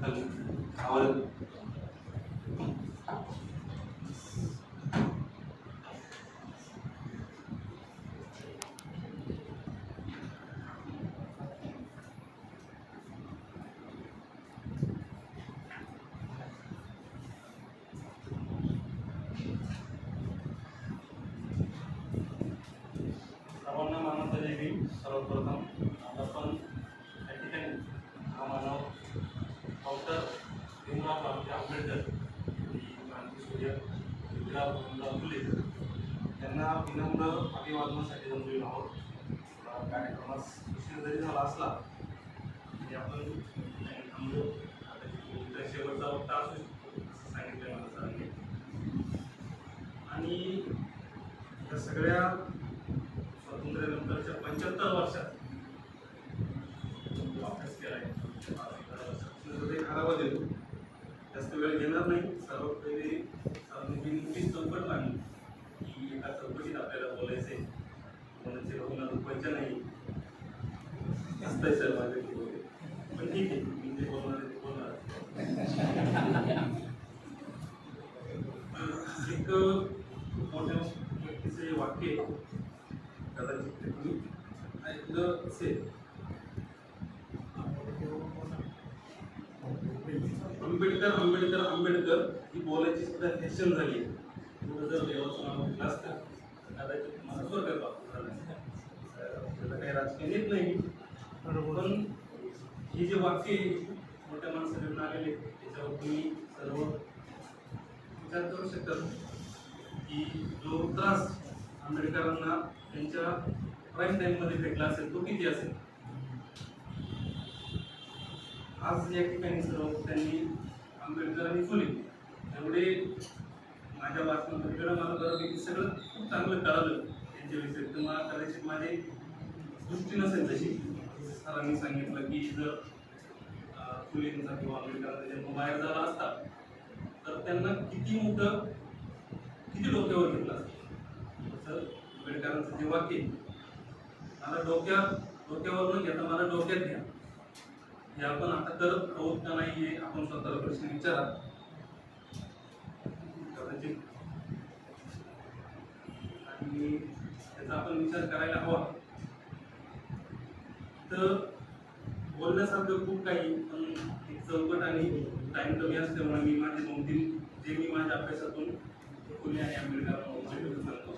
आवाज सर्वांना मानवता देवी. सर्वप्रथम आपण या ठिकाणी हा मानव डॉक्टर भीमराव आंबेडकर क्रांतीसूर्य ज्योतिराव फुले त्यांना विनम्र अभिवादनासाठी जमलेलो आहोत. कार्यक्रमास उशीर जरी झाला असला तरी आपण थांबलो. आता शेवटचा वक्ता असू शकतो असं सांगितलं मला सरांनी. आणि या सगळ्या स्वातंत्र्यानंतरच्या 75 वर्षात अभ्यास केला आहे. देतो जास्त वेळ घेणार नाही. सर्वात पहिले सरांनी मोठी चौकट मांडली की एका चौकटीत आपल्याला बोलायचे कोणाचे भावना दुखवायच्या नाही. जास्त आहे सर माझे पण ठीक आहे, मी जे बोलणार आहे ते बोलणार. एक मोठ्या व्यक्तीचे वाक्य कदाचित तुम्ही ऐकलं असेल. आंबेडकर आंबेडकर आंबेडकर ही बोलायची सुद्धा फॅशन झाली. पुढे जर देवाचं नाव घेतलं असतं कदाचित मला स्वर्गात वापस झालं. त्याला काही राजकीय येत नाही. पण ही जे वाक्य मोठ्या माणसाकडून आलेले त्याच्यावर तुम्ही सर्व विचार करू शकता की जो त्रास आंबेडकरांना त्यांच्या प्राईम टाईममध्ये भेटला असेल तो किती असेल. आज या ठिकाणी सर्व त्यांनी आंबेडकर आणि फुले एवढे माझ्या बातम्यांकडे मला बऱ्यापैकी सगळं खूप चांगलं कळालं त्यांच्याविषयी. तर मला कदाचित माझी दृष्टी नसेल तशी. सरांनी सांगितलं की जर फुलेंचा किंवा आंबेडकरांचा जन्म बाहेर झाला असता तर त्यांना किती डोक्यावर घेतलं असतं. तर आंबेडकरांचं जे वाक्य मला डोक्यावर न घेता मला डोक्यात घ्या हे आपण आता करत आहोत का नाही हे आपण स्वतःला प्रश्न विचारा. कदाचित आणि त्याचा आपण विचार करायला हवा. तर बोलण्यासारखं खूप काही, पण एक चौकट आणि टाइम कमी असल्यामुळे मी माझे 2-3 जे मी माझ्या अभ्यासातून फुले आणि आंबेडकरांना सांगतो.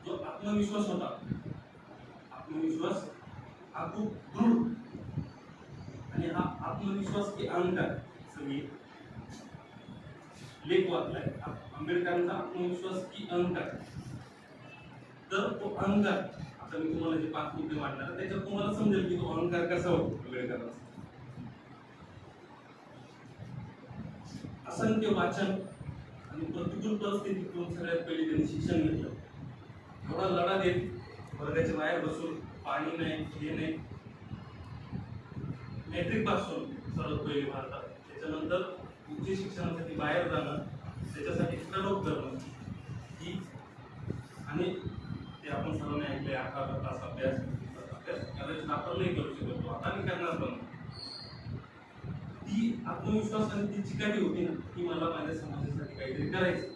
जो आत्मविश्वास होता, आत्मविश्वास हा खूप दृढ आणि हा आत्मविश्वास की अहंकार सगळी लेख वाचलाय. आंबेडकरांचा आत्मविश्वास की अहंकार. तर तो अहंकार आता मी तुम्हाला जे 5 मुद्दे मांडणार त्याच्यात तुम्हाला समजेल की तो अहंकार कसा होतो आंबेडकरांचा. असंख्य वाचन आणि प्रतिकूल परिस्थितीतून सगळ्यात पहिले त्यांनी शिक्षण घेतलं. एवढा लढा देत वर्गाच्या बाहेर बसून पाणी नाही हे नाही. मॅट्रिक पासून सर्वात पहिले भारतात. त्याच्यानंतर उच्च शिक्षणासाठी बाहेर जाणं, त्याच्यासाठी स्टडअप करणं ही आणि ते आपण सर्वांनी ऐकले 11 तास अभ्यास कदाचित आपण नाही करू शकतो आता मी करणार. पण ती आत्मविश्वास आणि ती चिकाटी होती ना की मला माझ्या समाजासाठी काहीतरी करायचं.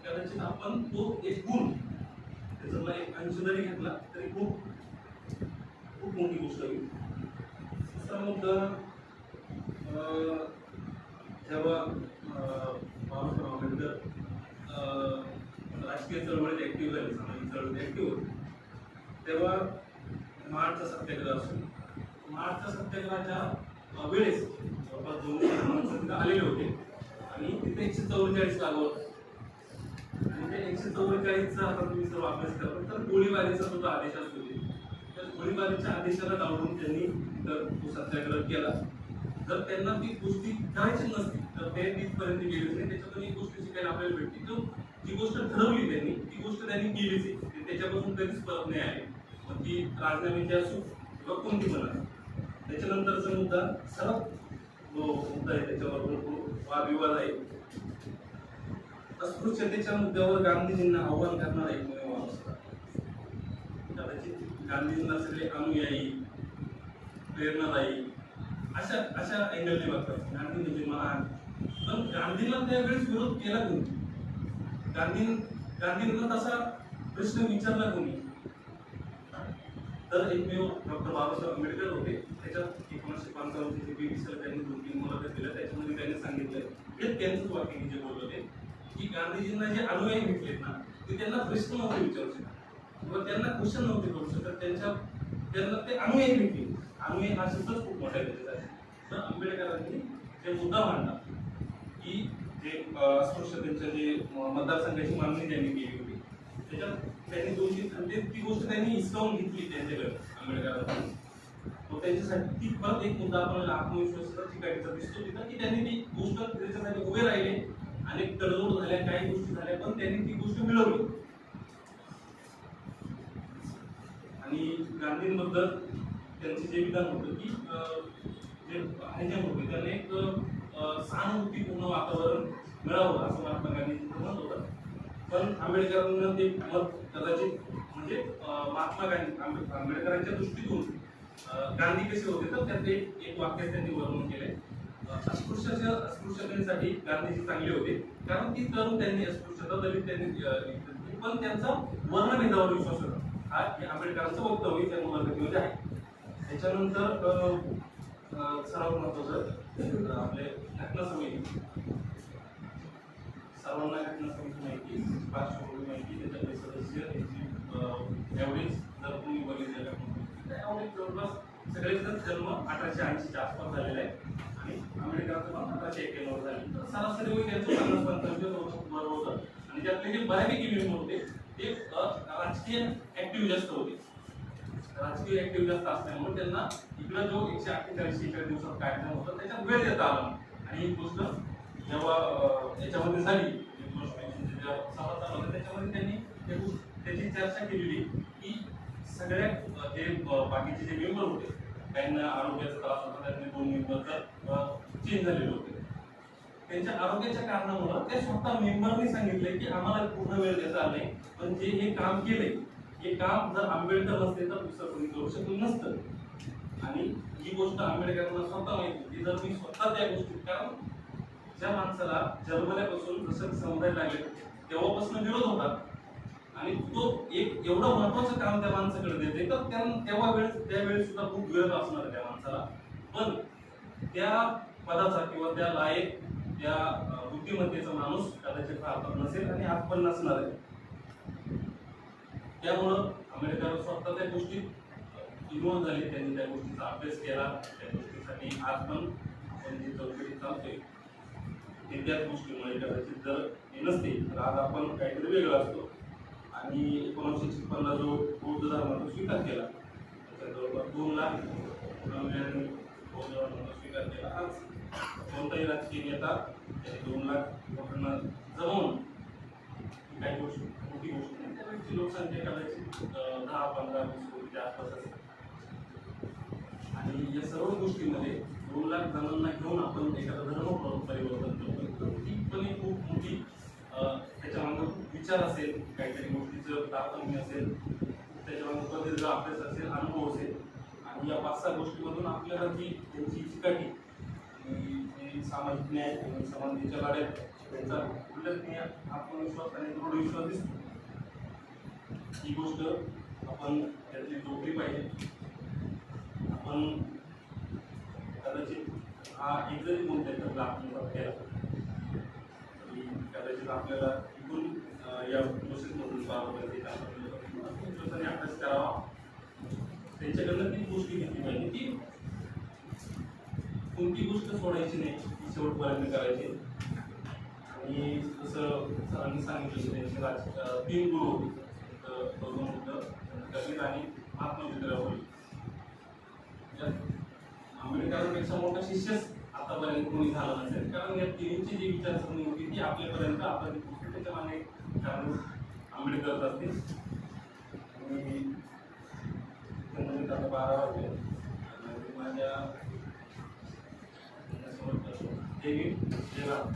कदाचित आपण तो एक गुण त्याच्यातला एक अंश जरी घेतला तरी खूप मोठी गोष्ट होईल. दुसरा मुद्दा जेव्हा बाबासाहेब आंबेडकर राजकीय चळवळीत ऍक्टिव्ह झाले, सामाजिक चळवळीत ऍक्टिव्ह होते, तेव्हा मार्चचा सत्याग्रह असतो. मार्चच्या सत्याग्रहाच्या वेळेस जवळपास 200 माणसं तिथे आलेले होते आणि तिथे 144 लागू होता. आणि त्या 144चा आता तुम्ही सर्व अभ्यास करता तर गोळीबारीचा सुद्धा आदेश असतो. त्या गोळीबारीच्या आदेशाला डावलून त्यांनी तो सत्याग्रह केला. जर त्यांना ती गोष्टी करायची नसती तर ते तिथपर्यंत गेलेच नाही. त्याच्यातून एक गोष्ट शिकायला आपल्याला भेटते की जी गोष्ट ठरवली त्यांनी ती गोष्ट त्यांनी केलीच आहे. त्याच्यापासून कधीच परत नाही आले. मग ती राजनाम्याची असो किंवा कोणती पण असो. त्याच्यानंतरचा मुद्दा सर्वात मुद्दा आहे, त्याच्यावर वादविवाद आहे. अस्पृश्यतेच्या मुद्द्यावर गांधीजींना आव्हान करणारा एकमेव माणूस होता. कदाचित गांधीजींना सगळे अनुयायी, प्रेरणादायी अशा अशा अँगलने बघतात गांधी म्हणजे महान. पण गांधीला त्यावेळेस विरोध केला कोणी? गांधींना तसा प्रश्न विचारला कोणी? तर एकमेव डॉक्टर बाबासाहेब आंबेडकर होते. त्याच्यात 1955 BBC त्यांनी 2-3 मुलाखत दिल्या. त्याच्यामध्ये त्यांनी सांगितलं हे त्यांचंच वाक्य जे बोलत होते की गांधीजींना जे अनुयायी भेटलेत ना ते त्यांना प्रश्न नव्हते विचारू शकत किंवा त्यांना क्वेश्चन नव्हते करू शकत. त्यांना ते अनुयायी भेटले. अनुयायी हा शब्दच खूप मोठा आहे त्याच्यासाठी. तर आंबेडकरांनी जे मुद्दा मांडला की जे अस्पृश्यतेच्या जे मतदारसंघाची मागणी त्यांनी केली होती त्याच्यात त्यांनी 2-3 ती गोष्ट त्यांनी हिसकावून घेतली त्यांच्याकडे आंबेडकरांनी. तो त्यांच्यासाठी ती परत एक मुद्दा आपल्याला आत्मविश्वासाचा चिकाटीचा दिसतो तिथं की त्यांनी ती गोष्ट त्याच्यासाठी उभे राहिले. अनेक तडजोड झाल्या, काही गोष्टी झाल्या, पण त्यांनी ती गोष्ट मिळवली. आणि गांधींबद्दल त्यांचे जे विधान होतं की जे होते त्यांना एक सहानुभूतीपूर्ण वातावरण मिळावं असं महात्मा गांधींचं मत होतं. पण आंबेडकरांना ते मत कदाचित म्हणजे महात्मा गांधी आंबेडकरांच्या दृष्टीतून गांधी कसे होते तर त्यात एक वाक्य त्यांनी वर्णन केलंय. अस्पृश्यतेसाठी गांधीजी चांगले होते कारण ती तरुण त्यांनी अस्पृश्यता दलित त्यांनी पण त्यांचा वर्णभेदावर विश्वास होता. हा आंबेडकरांचं वक्तव्य त्या मुलाखतीमध्ये आहे. त्याच्यानंतर सर्वात महत्वाचं आपले घटना समिती, सर्वांना घटना समिती माहिती, पार्श्वभूमी माहिती, त्याच्यातले सदस्य एवढेच जर तुम्ही बघितलेलं एवढेच जवळपास सगळेजण जन्म 1880च्या आसपास झालेला आहे आणि आंबेडकरांचं पण 1891 झाले. तर सरासरी वय त्यांचं 50-55 बरोबर होतं. आणि त्यातले जे बऱ्यापैकी मेंबर होते ते राजकीय ऍक्टिव्ह जास्त होते. राजकीय ऍक्टिव्ह जास्त असल्यामुळे त्यांना इकडं जो 148 दिवसात कार्यक्रम होता त्याच्यात वेळ देता आला. आणि ही गोष्ट जेव्हा याच्यामध्ये झाली सभा चालू होता त्याच्यामध्ये त्यांनी त्याची चर्चा केलेली की सगळ्या जे बाकीचे जे मेंबर होते त्यांना आरोग्याचा त्रास होता. त्यातले 2 मेंबर तर चेंज झालेले होते. त्यांच्या आरोग्याच्या कारणामुळे ते स्वतः मेंबरनी सांगितले की आम्हाला पूर्ण वेळ देता आला नाही, पण जे हे काम केले हे काम जर आंबेडकर नसते तर दुसरं कोणी करू शकलं नसतं. आणि ही गोष्ट आंबेडकरांना स्वतः माहिती होती. जर मी स्वतः त्या गोष्टी कारण ज्या माणसाला जन्मल्यापासून जसं समजायला लागले तेव्हापासून विरोध होता आणि तो एक एवढं महत्वाचं काम त्या माणसाकडे देते तर त्यावेळी सुद्धा खूप विरोध असणार त्या माणसाला. पण त्या पदाचा किंवा त्या लायक त्या बुद्धिमत्तेचा माणूस कदाचित भारतात नसेल आणि आज पण नसणार आहे. त्यामुळं आंबेडकर स्वतः त्या गोष्टीत इन्व्हॉल्व झाले. त्यांनी त्या गोष्टीचा अभ्यास केला. त्या गोष्टीसाठी आज पण आपण जी चौकडी चालतोय ते त्याच गोष्टीमुळे कदाचित जर हे नसते तर आज आपण काहीतरी वेगळं असतो. आणि 1956ला जो बौद्ध धर्माचा स्वीकार केला त्याच्या जवळपास 2 लाख बौद्ध धर्माचा स्वीकार केला. आज कोणताही राजकीय नेता त्याने 2 लाख लोकांना जमवून काही गोष्ट मोठी गोष्ट नाही. त्यावेळेची लोकसंख्या कदाचित 10-15-20 कोटीच्या आसपास असेल. आणि या सर्व गोष्टीमध्ये 2 लाख जणांना घेऊन आपण एखादा धर्म परिवर्तन करतो. ती पण एक खूप मोठी त्याच्यामध्ये विचार असेल, काहीतरी गोष्टीचं तारतम्य असेल, त्याच्यामध्ये प्रदीर्घ अभ्यास असेल, अनुभव असेल. आणि या 5-6 गोष्टीमधून आपल्याला ती त्यांची चिकाटी सामाजिक न्याय आणि समानतेच्या लढ्यात त्यांचा उल्लेखनीय आत्मविश्वास आणि दृढ विश्वास दिसतो. ही गोष्ट आपण त्यातली जोडली पाहिजे. आपण कदाचित हा एक जरी गुण त्याच्यातला आत्मसात केला कदाचित आपल्याला इथून या प्रोसेसमधून अभ्यास करावा. त्यांच्याकडनं ती गोष्टी घेतली पाहिजे की कोणती गोष्ट सोडायची नाही, ती शेवटपर्यंत करायची. आणि जसं सरांनी सांगितलं त्यांचे 3 गुरु होते, गौतम बुद्ध, कबीर आणि महात्मा ज्योतिराव फुले. आंबेडकरांपेक्षा मोठा शिष्यच आतापर्यंत कोणी झाला नसेल कारण या तिन्हीची जी विचारसरणी होती ती आपल्यापर्यंत आता त्याच्या मागे कारण आंबेडकर असतील. आणि त्यामध्ये आता 12 वाजले माझ्या जय भीम जय भारत.